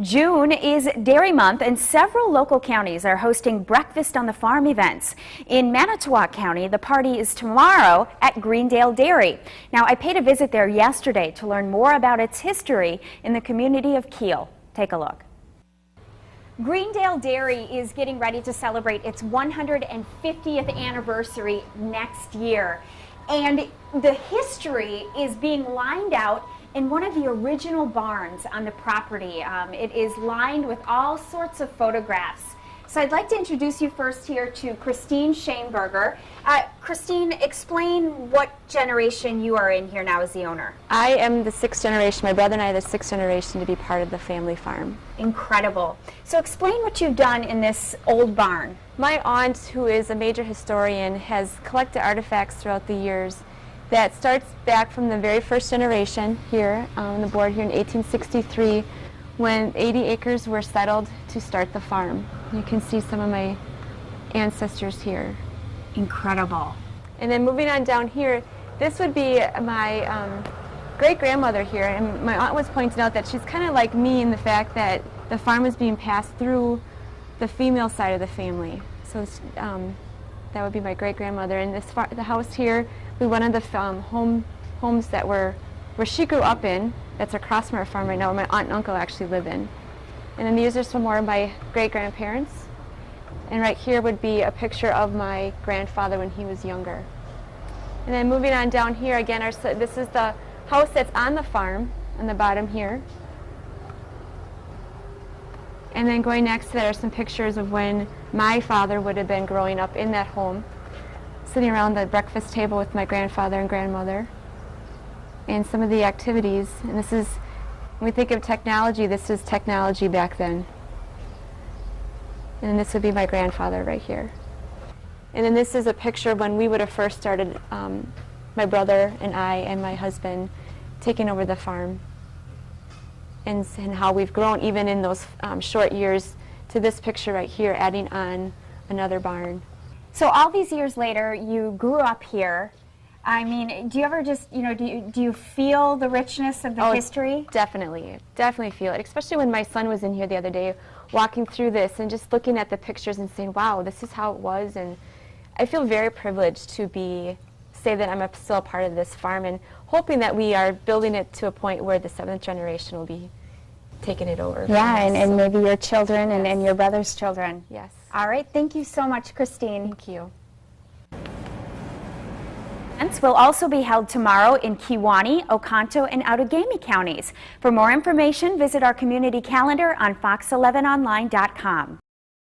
June is Dairy Month, and several local counties are hosting Breakfast on the Farm events. In Manitowoc County, the party is tomorrow at Greendale Dairy. Now, I paid a visit there yesterday to learn more about its history in the community of Kiel. Take a look. Greendale Dairy is getting ready to celebrate its 150th anniversary next year. And the history is being lined out in one of the original barns on the property. It is lined with all sorts of photographs. So I'd like to introduce you first here to Christine Shaneberger. Christine, explain what generation you are in here now as the owner. I am the sixth generation. My brother and I are the sixth generation to be part of the family farm. Incredible. So explain what you've done in this old barn. My aunt, who is a major historian, has collected artifacts throughout the years that starts back from the very first generation here on the board here in 1863, when 80 acres were settled to start the farm. You can see some of my ancestors here. Incredible. And then moving on down here, this would be my great-grandmother here, and my aunt was pointing out that she's kind of like me in the fact that the farm is being passed through the female side of the family. So that would be my great-grandmother. And the house here, we one of the homes that where she grew up in, that's across from our farm right now, where my aunt and uncle actually live in. And then these are some more of my great-grandparents. And right here would be a picture of my grandfather when he was younger. And then moving on down here, again, this is the house that's on the farm, on the bottom here. And then going next to that are some pictures of when my father would have been growing up in that home, sitting around the breakfast table with my grandfather and grandmother. And some of the activities, and this is, when we think of technology, this is technology back then. And this would be my grandfather right here. And then this is a picture of when we would have first started, my brother and I and my husband taking over the farm. And how we've grown even in those short years to this picture right here, adding on another barn. So all these years later, you grew up here. I mean, do you ever just, do you feel the richness of the history? Definitely feel it, especially when my son was in here the other day walking through this and just looking at the pictures and saying, wow, this is how it was. And I feel very privileged to say that I'm still a part of this farm, and hoping that we are building it to a point where the seventh generation will be taking it over. Yeah, and maybe your children and your brother's children. Yes. All right, thank you so much, Christine. Thank you. Events will also be held tomorrow in Kewaunee, Oconto, and Outagamie counties. For more information, visit our community calendar on fox11online.com.